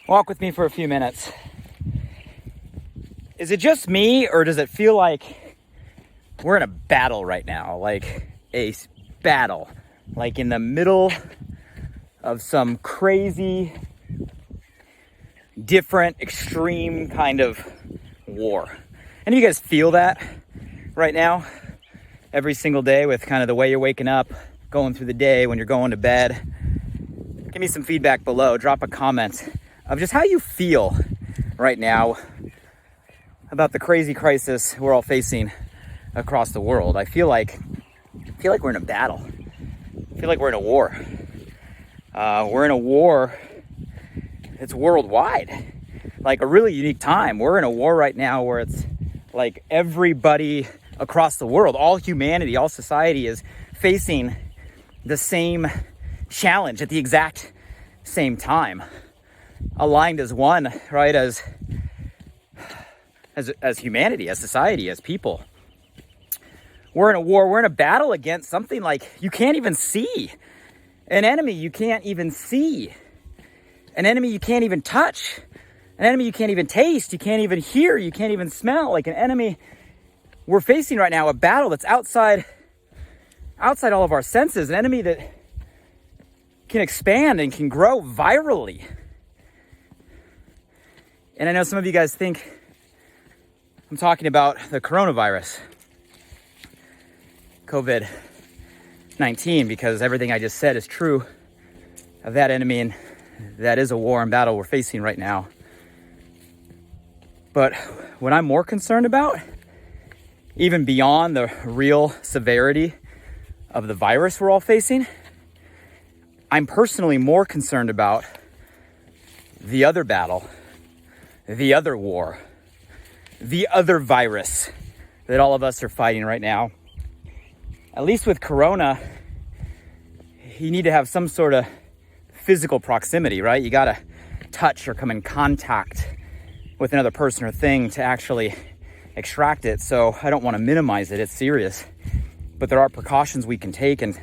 Walk with me for a few minutes. Is it just me, or does it feel like we're in a battle right now? Like a battle, like in the middle of some crazy, different, extreme kind of war. And you guys feel that right now? Every single day with kind of the way you're waking up, going through the day, when you're going to bed. Give me some feedback below. Drop a comment of just how you feel right now about the crazy crisis we're all facing across the world. I feel like we're in a battle. I feel like we're in a war. We're in a war that's worldwide. Like a really unique time. We're in a war right now where it's like everybody across the world, all humanity, all society is facing the same challenge at the exact same time. Aligned as one, right? As humanity, as society, as people. We're in a war, we're in a battle against something like you can't even see. An enemy you can't even see. An enemy you can't even touch. An enemy you can't even taste, you can't even hear, you can't even smell. Like an enemy we're facing right now, a battle that's outside all of our senses. An enemy that can expand and can grow virally. And I know some of you guys think I'm talking about the coronavirus, COVID-19, because everything I just said is true of that enemy, and that is a war and battle we're facing right now. But what I'm more concerned about, even beyond the real severity of the virus we're all facing, I'm personally more concerned about the other battle, the other war, the other virus that all of us are fighting right now. At least with corona, you need to have some sort of physical proximity, right? You gotta touch or come in contact with another person or thing to actually extract it. So I don't want to minimize it, it's serious. But there are precautions we can take and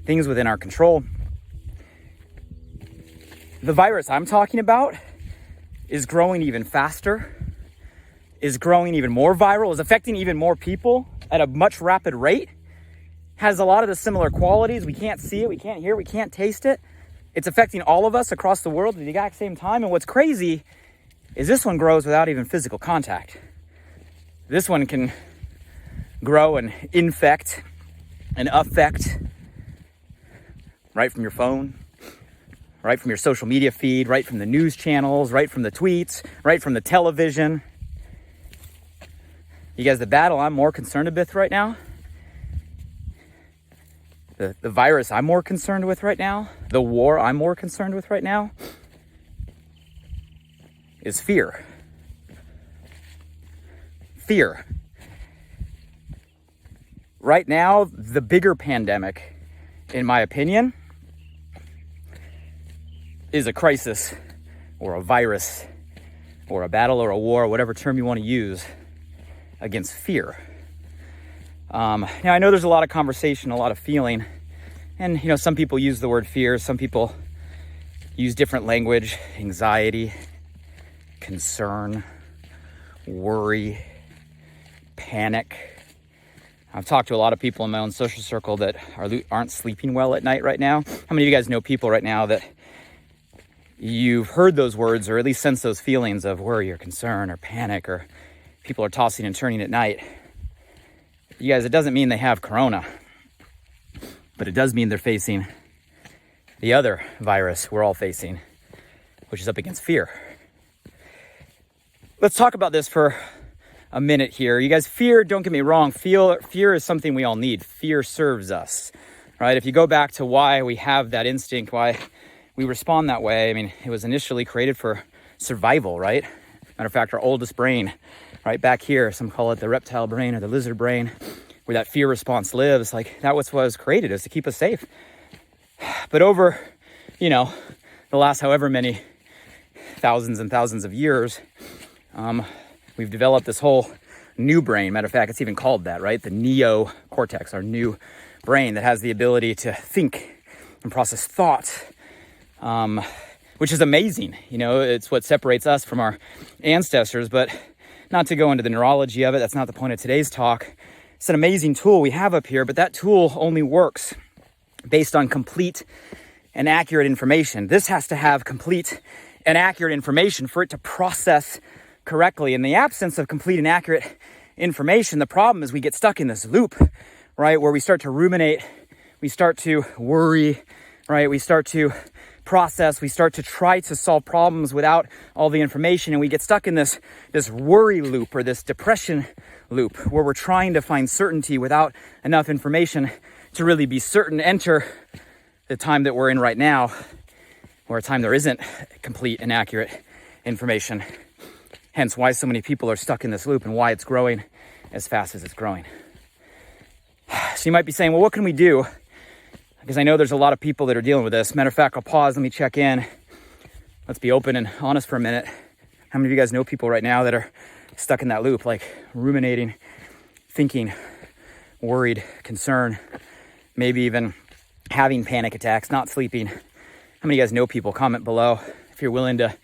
things within our control. The virus I'm talking about is growing even faster, is growing even more viral, is affecting even more people at a much rapid rate, has a lot of the similar qualities. We can't see it, we can't hear it, we can't taste it. It's affecting all of us across the world at the exact same time. And what's crazy is this one grows without even physical contact. This one can grow and infect and affect right from your phone, right from your social media feed, right from the news channels, right from the tweets, right from the television. You guys, the battle I'm more concerned with right now, the virus I'm more concerned with right now, the war I'm more concerned with right now is fear. Fear. Right now, the bigger pandemic, in my opinion, is a crisis or a virus or a battle or a war, whatever term you want to use, against fear. Now, I know there's a lot of conversation, a lot of feeling, and some people use the word fear, some people use different language, anxiety, concern, worry, panic. I've talked to a lot of people in my own social circle that aren't sleeping well at night right now. How many of you guys know people right now that you've heard those words or at least sense those feelings of worry or concern or panic, or people are tossing and turning at night? You guys, it doesn't mean they have corona, but it does mean they're facing the other virus we're all facing, which is up against fear. Let's talk about this for a minute here. You guys, fear, don't get me wrong, fear is something we all need. Fear serves us, right? If you go back to why we have that instinct, why we respond that way, I mean, it was initially created for survival, right? Matter of fact, our oldest brain, right back here, some call it the reptile brain or the lizard brain, where that fear response lives, like that was created, is to keep us safe. But over, the last however many thousands and thousands of years, we've developed this whole new brain. Matter of fact, it's even called that, right? The neocortex, our new brain that has the ability to think and process thought, which is amazing. It's what separates us from our ancestors, but not to go into the neurology of it. That's not the point of today's talk. It's an amazing tool we have up here, but that tool only works based on complete and accurate information. This has to have complete and accurate information for it to process correctly. In the absence of complete and accurate information, the problem is we get stuck in this loop, right? Where we start to ruminate, we start to worry, right? We start to process, we start to try to solve problems without all the information, and we get stuck in this worry loop or this depression loop where we're trying to find certainty without enough information to really be certain. Enter the time that we're in right now, or a time there isn't complete and accurate information. Hence why so many people are stuck in this loop and why it's growing as fast as it's growing. So you might be saying, well, what can we do? Because I know there's a lot of people that are dealing with this. Matter of fact, I'll pause, let me check in. Let's be open and honest for a minute. How many of you guys know people right now that are stuck in that loop, like ruminating, thinking, worried, concerned, maybe even having panic attacks, not sleeping? How many of you guys know people? Comment below. If you're willing to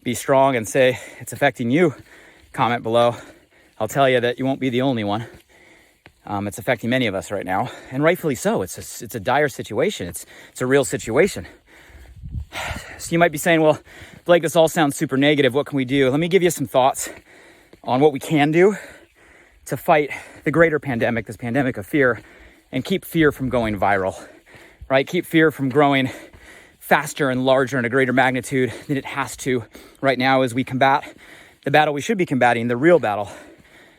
be strong and say it's affecting you, comment below. I'll tell you that you won't be the only one. It's affecting many of us right now, and rightfully so. It's a dire situation. It's a real situation. So you might be saying, well, Blake, this all sounds super negative. What can we do? Let me give you some thoughts on what we can do to fight the greater pandemic, this pandemic of fear, and keep fear from going viral, right? Keep fear from growing faster and larger and a greater magnitude than it has to right now as we combat the battle we should be combating, the real battle,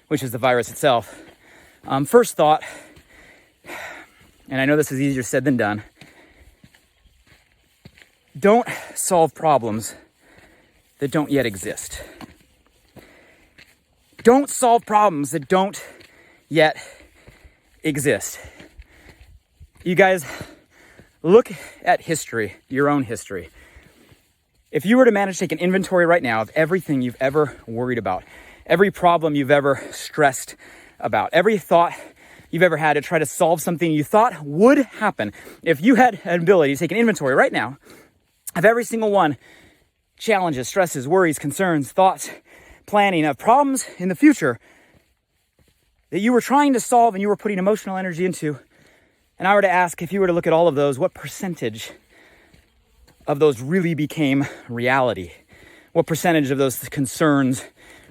which is the virus itself. First thought, and I know this is easier said than done, don't solve problems that don't yet exist. Don't solve problems that don't yet exist. You guys, look at history, your own history. If you were to manage to take an inventory right now of everything you've ever worried about, every problem you've ever stressed about, every thought you've ever had to try to solve something you thought would happen, if you had an ability to take an inventory right now of every single one, challenges, stresses, worries, concerns, thoughts, planning of problems in the future that you were trying to solve and you were putting emotional energy into, and I were to ask, if you were to look at all of those, what percentage of those really became reality? What percentage of those concerns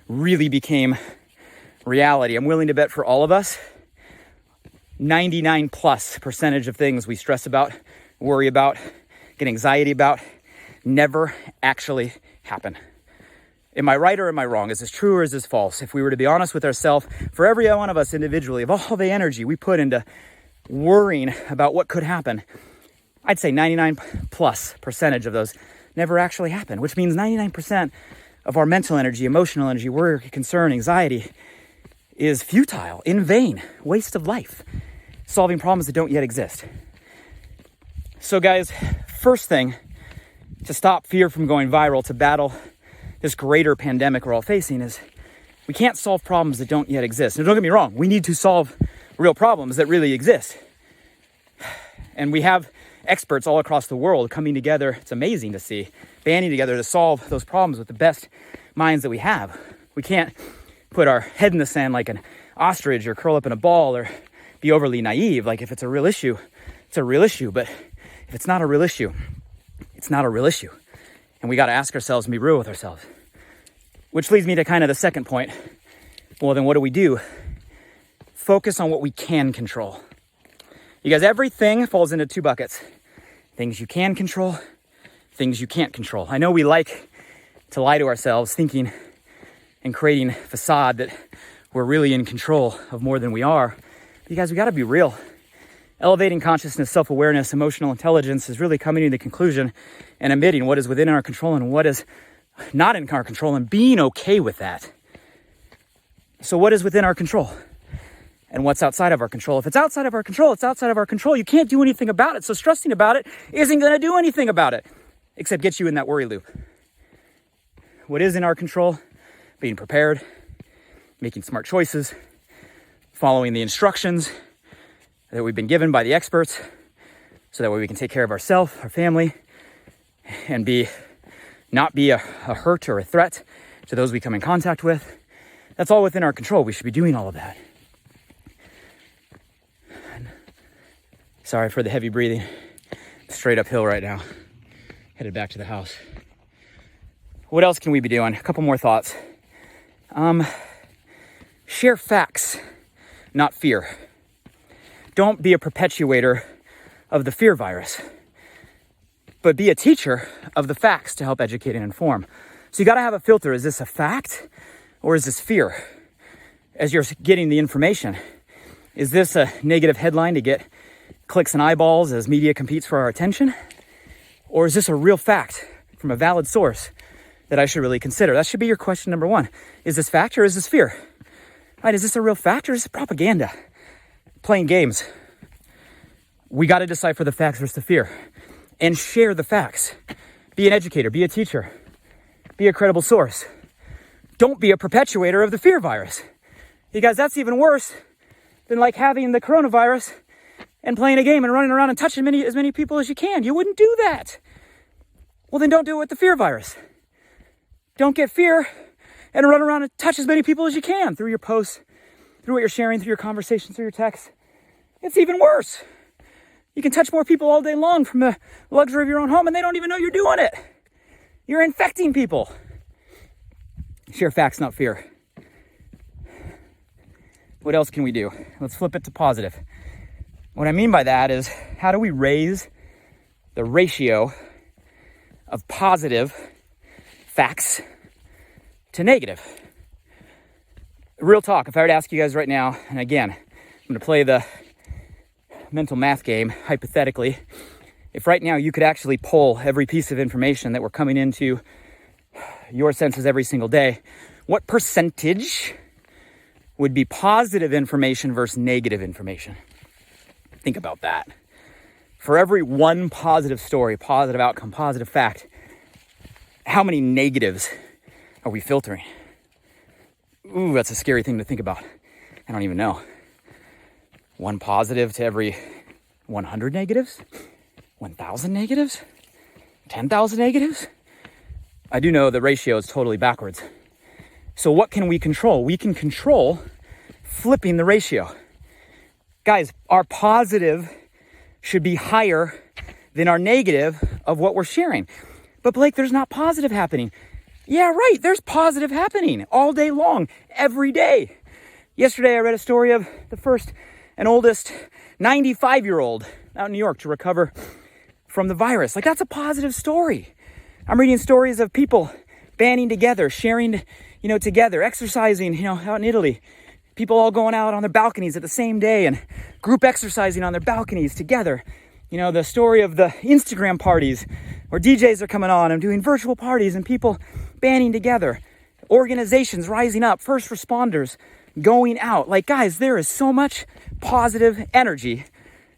really became reality? I'm willing to bet for all of us, 99+% of things we stress about, worry about, get anxiety about, never actually happen. Am I right or am I wrong? Is this true or is this false? If we were to be honest with ourselves, for every one of us individually, of all the energy we put into worrying about what could happen, I'd say 99+% of those never actually happen, which means 99% of our mental energy, emotional energy, worry, concern, anxiety is futile, in vain, waste of life, solving problems that don't yet exist. So guys, first thing to stop fear from going viral, to battle this greater pandemic we're all facing, is we can't solve problems that don't yet exist. Now don't get me wrong, we need to solve real problems that really exist. And we have experts all across the world coming together. It's amazing to see, banding together to solve those problems with the best minds that we have. We can't put our head in the sand like an ostrich or curl up in a ball or be overly naive. Like, if it's a real issue, it's a real issue. But if it's not a real issue, it's not a real issue. And we got to ask ourselves and be real with ourselves. Which leads me to kind of the second point. Well, then what do we do? Focus on what we can control. You guys, everything falls into two buckets. Things you can control, things you can't control. I know we like to lie to ourselves, thinking and creating a facade that we're really in control of more than we are. But you guys, we got to be real. Elevating consciousness, self-awareness, emotional intelligence is really coming to the conclusion and admitting what is within our control and what is not in our control, and being okay with that. So what is within our control? And what's outside of our control? If it's outside of our control, it's outside of our control. You can't do anything about it. So stressing about it isn't going to do anything about it, except get you in that worry loop. What is in our control? Being prepared, making smart choices, following the instructions that we've been given by the experts, so that way we can take care of ourselves, our family, and be not be a hurt or a threat to those we come in contact with. That's all within our control. We should be doing all of that. Sorry for the heavy breathing. Straight uphill right now. Headed back to the house. What else can we be doing? A couple more thoughts. Share facts, not fear. Don't be a perpetuator of the fear virus, but be a teacher of the facts to help educate and inform. So you got to have a filter. Is this a fact or is this fear? As you're getting the information, is this a negative headline to get clicks and eyeballs as media competes for our attention? Or is this a real fact from a valid source that I should really consider? That should be your question number one. Is this fact or is this fear? Right? Is this a real fact or is it propaganda? Playing games. We got to decipher the facts versus the fear and share the facts. Be an educator, be a teacher, be a credible source. Don't be a perpetuator of the fear virus. You guys, that's even worse than like having the coronavirus and playing a game and running around and touching as many people as you can. You wouldn't do that. Well, then don't do it with the fear virus. Don't get fear and run around and touch as many people as you can through your posts, through what you're sharing, through your conversations, through your texts. It's even worse. You can touch more people all day long from the luxury of your own home and they don't even know you're doing it. You're infecting people. Share facts, not fear. What else can we do? Let's flip it to positive. What I mean by that is, how do we raise the ratio of positive facts to negative? Real talk, if I were to ask you guys right now, and again, I'm going to play the mental math game, hypothetically, if right now you could actually pull every piece of information that we're coming into your senses every single day, what percentage would be positive information versus negative information? Think about that. For every one positive story, positive outcome, positive fact, how many negatives are we filtering? Ooh, that's a scary thing to think about. I don't even know. One positive to every 100 negatives? 1,000 negatives? 10,000 negatives? I do know the ratio is totally backwards. So what can we control? We can control flipping the ratio. Guys, our positive should be higher than our negative of what we're sharing. But Blake, there's not positive happening. Yeah, right. There's positive happening all day long, every day. Yesterday, I read a story of the first and oldest 95-year-old out in New York to recover from the virus. Like, that's a positive story. I'm reading stories of people banding together, sharing, together, exercising, out in Italy. People all going out on their balconies at the same day and group exercising on their balconies together. The story of the Instagram parties where DJs are coming on and doing virtual parties and people banding together. Organizations rising up, first responders going out. Like, guys, there is so much positive energy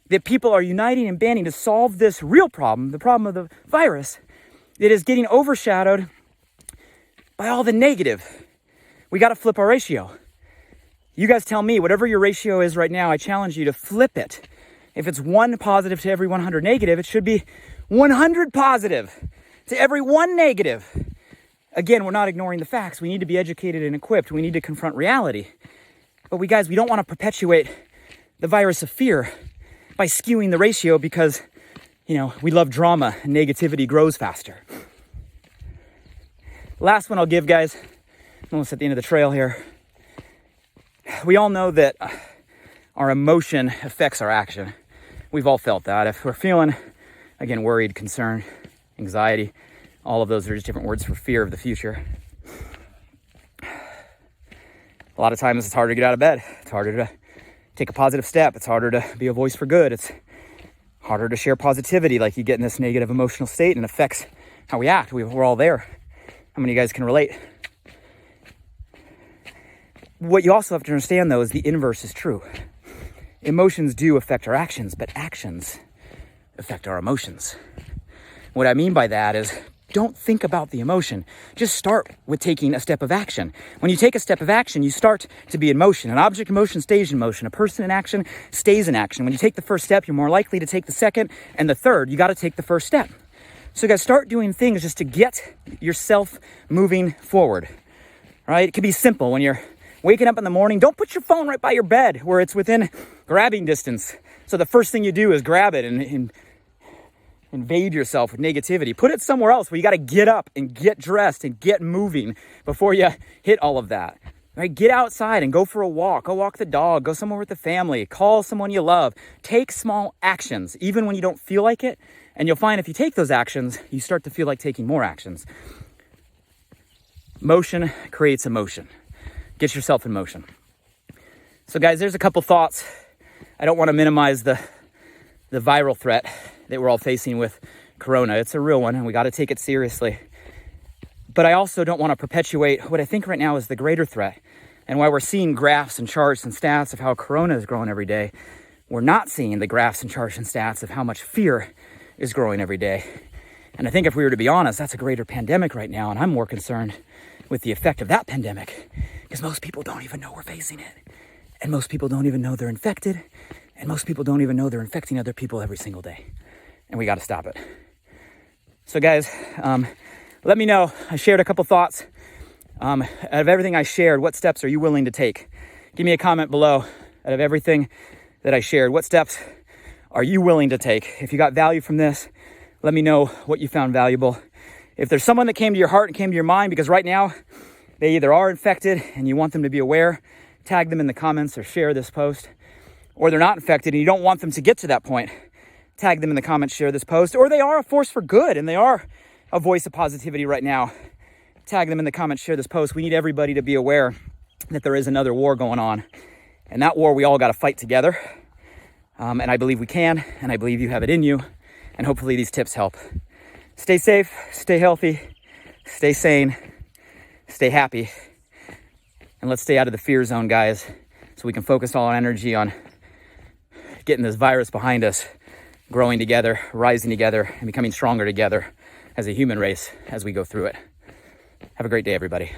that people are uniting and banding to solve this real problem, the problem of the virus, that is getting overshadowed by all the negative. We got to flip our ratio. You guys tell me, whatever your ratio is right now, I challenge you to flip it. If it's 1 positive to every 100 negative, it should be 100 positive to every 1 negative. Again, we're not ignoring the facts. We need to be educated and equipped. We need to confront reality. But we don't want to perpetuate the virus of fear by skewing the ratio because, we love drama and negativity grows faster. Last one I'll give, guys, almost at the end of the trail here. We all know that our emotion affects our action. We've all felt that. If we're feeling, again, worried, concerned, anxiety, all of those are just different words for fear of the future. A lot of times it's harder to get out of bed. It's harder to take a positive step. It's harder to be a voice for good. It's harder to share positivity, like you get in this negative emotional state and affects how we act. We're all there. How many of you guys can relate? What you also have to understand, though, is the inverse is true. Emotions do affect our actions, but actions affect our emotions. What I mean by that is, don't think about the emotion. Just start with taking a step of action. When you take a step of action, you start to be in motion. An object in motion stays in motion. A person in action stays in action. When you take the first step, you're more likely to take the second and the third. You got to take the first step. So guys, start doing things just to get yourself moving forward, right? It can be simple. When you're waking up in the morning, don't put your phone right by your bed where it's within grabbing distance. So the first thing you do is grab it and invade yourself with negativity. Put it somewhere else where you got to get up and get dressed and get moving before you hit all of that. Right? Get outside and go for a walk. Go walk the dog. Go somewhere with the family. Call someone you love. Take small actions, even when you don't feel like it. And you'll find if you take those actions, you start to feel like taking more actions. Motion creates emotion. Get yourself in motion. So guys, there's a couple thoughts. I don't want to minimize the viral threat that we're all facing with Corona. It's a real one, and we got to take it seriously. But I also don't want to perpetuate what I think right now is the greater threat. And why we're seeing graphs and charts and stats of how Corona is growing every day, we're not seeing the graphs and charts and stats of how much fear is growing every day. And I think if we were to be honest, that's a greater pandemic right now. And I'm more concerned with the effect of that pandemic because most people don't even know we're facing it. And most people don't even know they're infected. And most people don't even know they're infecting other people every single day. And we got to stop it. So guys, let me know. I shared a couple thoughts. Out of everything I shared, what steps are you willing to take? Give me a comment below. Out of everything that I shared, what steps are you willing to take? If you got value from this, let me know what you found valuable. If there's someone that came to your heart and came to your mind, because right now they either are infected and you want them to be aware, tag them in the comments or share this post. Or they're not infected and you don't want them to get to that point, tag them in the comments, share this post. Or they are a force for good and they are a voice of positivity right now. Tag them in the comments, share this post. We need everybody to be aware that there is another war going on. And that war we all got to fight together. And I believe we can, and I believe you have it in you. And hopefully these tips help. Stay safe, stay healthy, stay sane, stay happy. And let's stay out of the fear zone, guys, so we can focus all our energy on getting this virus behind us, growing together, rising together, and becoming stronger together as a human race as we go through it. Have a great day, everybody.